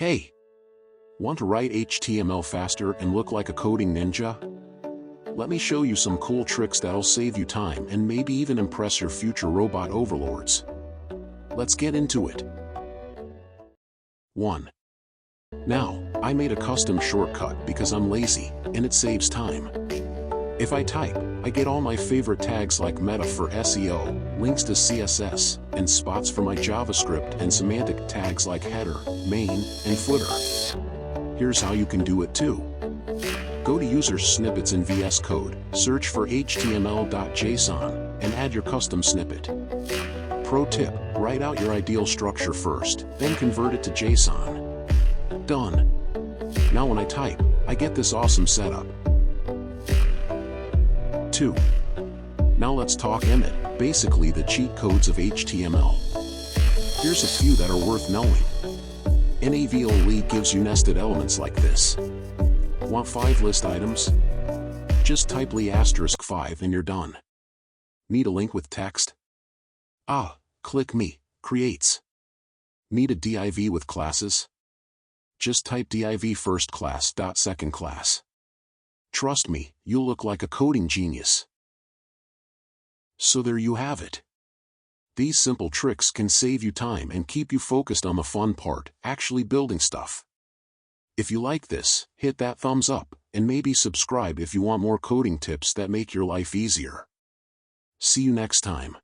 Hey! Want to write HTML faster and look like a coding ninja? Let me show you some cool tricks that'll save you time and maybe even impress your future robot overlords. Let's get into it. 1. Now, I made a custom shortcut because I'm lazy, and it saves time. If I type, I get all my favorite tags like meta for SEO, links to CSS, and spots for my JavaScript and semantic tags like header, main, and footer. Here's how you can do it too. Go to User Snippets in VS Code, search for html.json, and add your custom snippet. Pro tip, write out your ideal structure first, then convert it to JSON. Done. Now when I type, I get this awesome setup. 2. Now let's talk Emmet, basically the cheat codes of HTML. Here's a few that are worth knowing. NAVOLE gives you nested elements like this. Want 5 list items? Just type *5 and you're done. Need a link with text? Click me, creates. Need a div with classes? Just type div first class dot second class. Trust me, you'll look like a coding genius. So there you have it. These simple tricks can save you time and keep you focused on the fun part, actually building stuff. If you like this, hit that thumbs up, and maybe subscribe if you want more coding tips that make your life easier. See you next time.